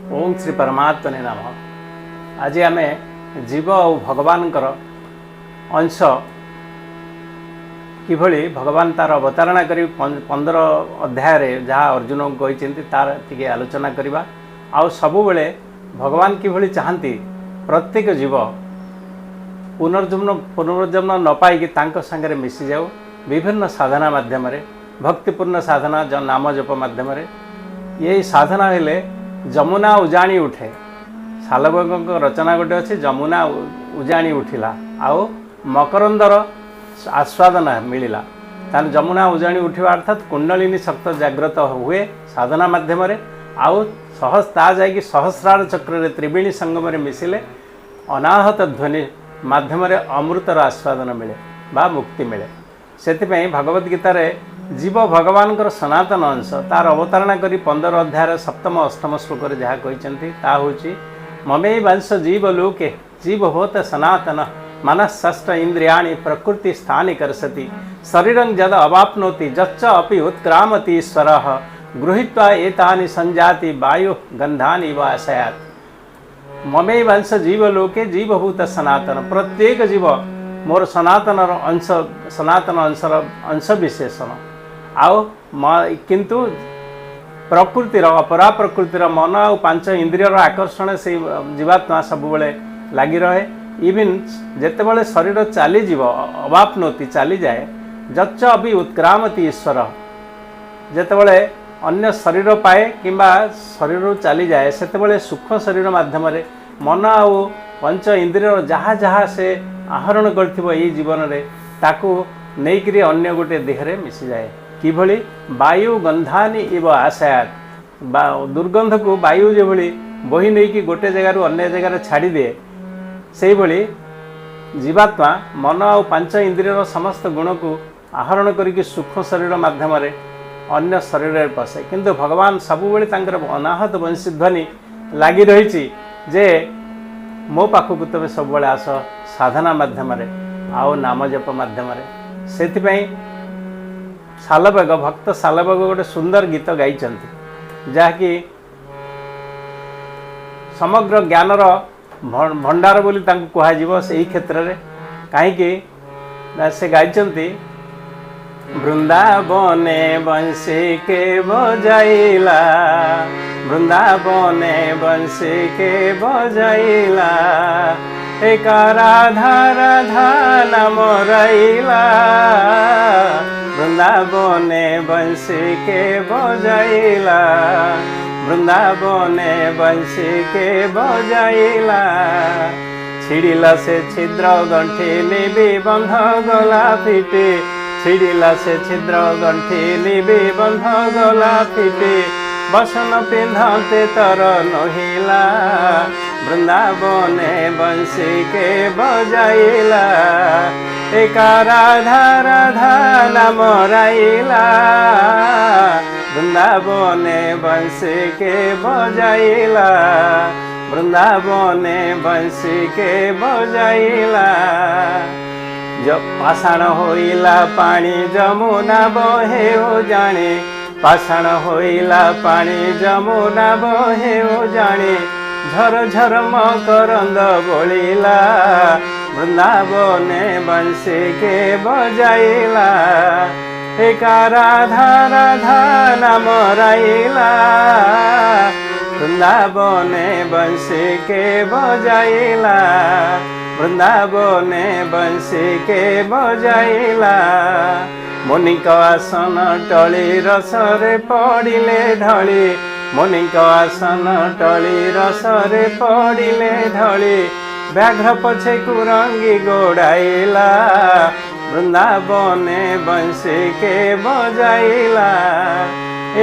ओम श्री परमात्मने नमः। आज आम जीव और भगवान अंश किभली भगवान तार अवतारणा करी 15 अध्याय जहाँ अर्जुन को कहते तार टी आलोचना करवा। आउ सबुबले भगवान किभली चाहती प्रत्येक जीव पुनर्जन्म न पाई सांगे मिसी जाऊ विभिन्न साधना माध्यम भक्तिपूर्ण साधना नाम जप माध्यम यही साधना हेले जमुना उजाणी उठे। सालबंग रचना गोटे अच्छे जमुना उजाणी उठिला आओ मकरंदर आस्वादन मिलला तान जमुना उजाणी उठा अर्थात कुंडलिनी शक्त जागृत हुए साधना माध्यम आउ ता जाकि सहस्रार चक्र त्रिवेणी संगम मिसिले अनाहत ध्वनि माध्यम अमृतर आस्वादन मिले बा मुक्ति मिले। से भगवद गीतार जीव भगवान सनातन अंश तार अवतारणा करी 15 अध्याय 7 8 श्लोक जहाँ कहते ममे वंश जीव लोके जीव होत सनातन मनस्ष्ट इंद्रियाणि प्रकृति स्थानि कर्षति शरीरं जद अवाप्नोति जच्च अपि उत्क्रामति ईश्वरः गृहीत्वा एतानि संजाति वायु गंधानि वासयात्। ममे वंश जीव लोके जीवभूत सनातन प्रत्येक जीव मोर सनातन अंश विशेषण आओ किंतु प्रकृतिर अपरा प्रकृतिर मन और 5 इंद्रियर आकर्षण से जीवात्मा सबुबले लगी रहे। इवन जेतेबेले शरीर चलीज अवाप्नोति चली जाए जच्च अभी उत्क्रामति ईश्वर जेतेबेले अन्य शरीर पाए किंबा शरीर चली जाए सेतेबेले सूक्ष्म शरीर माध्यम मन आउ 5 इंद्रियर जहाँ जहाँ से आहरण कर जीवन में ताकू नहींकि अन्य गोटे देहरे मिसी जाए। किभली वायु गंधानी इव आशयात दुर्गंध को वायु जो बही नहीं कि गोटे जगार अन्य जगार छाड़ी दे से भली जीवात्मा मन और 5 इंद्रियर समस्त गुण को आहरण करके सूक्ष्म शरीर माध्यम अन्य शरीर पशे किंतु भगवान सबुबले अनाहत वंशीध्वनि लगी रही जे मो पाखक तुम सब आस साधना माध्यम आओ नाम जप माध्यम से सालबेग भक्त सालबेग गोटे सुंदर गीत गाई जहाँकि समग्र ज्ञानर भंडार बोली कहुव से क्षेत्र में कहीं से गाई वृंदावने बंशी के बजाइला वृंदावने बंशी के बजाइला एक राधा राधा नाम रईला वृंदावने बंशी के बजाइला वृंदावने बंशी के बजाइला छिड़िला से छिद्र गंठिली भी बंध गला फिटी छिड़िला से छिद्र गंठिली भी बंध गला फिटी बसन पिंधते तर नहिला वृंदावने बंशी के बजाइला एक राधा राधा नाम रईला वृंदावने बंशी के बजाइला वृंदावने बंशी के बजाइला। जब पाषाण होइला पानी जमुना बहे हो जाने पाषाण होइला पानी जमुना बहे हो जाने झर झर मकरंद बोलिला वृंदावने बंशी के बजाइला एक राधा राधा नाम रईला वृंदावने बंशी के बजाइला वृंदावने बंशी के बजाइला। मुनिक आसन टली रसरे पड़िले ढली मुनिक आसन टली रसरे पड़िले ढली व्याघ्र पछे कुरंगी गोड़ाइला वृंदावने बंशी के बजाइला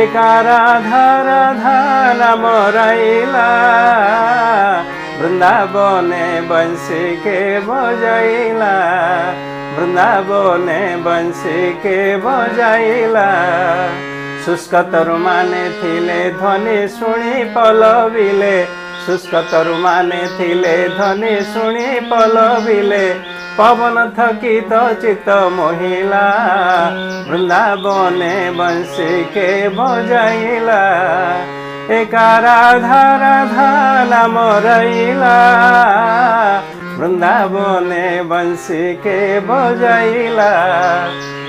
एक राधा राधा नाम रईला वृंदावने बंशी के बजाइला वृंदावने बंशी के बजाइला। शुष्क तरु माने थिले ध्वनि शुणी पलविले शुष्क तरु माने थिले ध्वनि शुणी पलविले पवन थकित चित्त मोहिला वृंदावने बंशी के बजाइला एका राधा राधा नाम रैला वृंदावने बंसी के बजाइला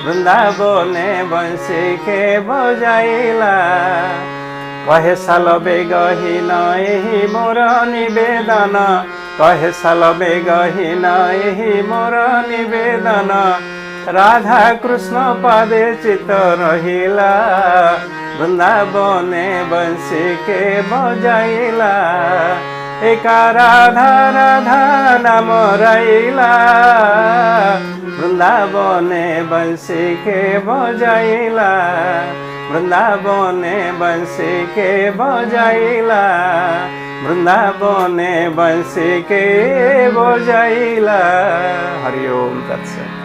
वृंदावने बंसी के बजाइला कहे साल बेगहीन एही मोर निवेदन कहे साल बेगहीन एही मोर निवेदन राधा कृष्ण पादे चित्त रहिला वृंदावने बंसी के बजाइला एका राधा राधा नाम रैला वृंदावने बंसी के बजाइला वृंदावने बंसी के बजाइला वृंदावने बंसी के बजाइला। हरि ओम तत्सत।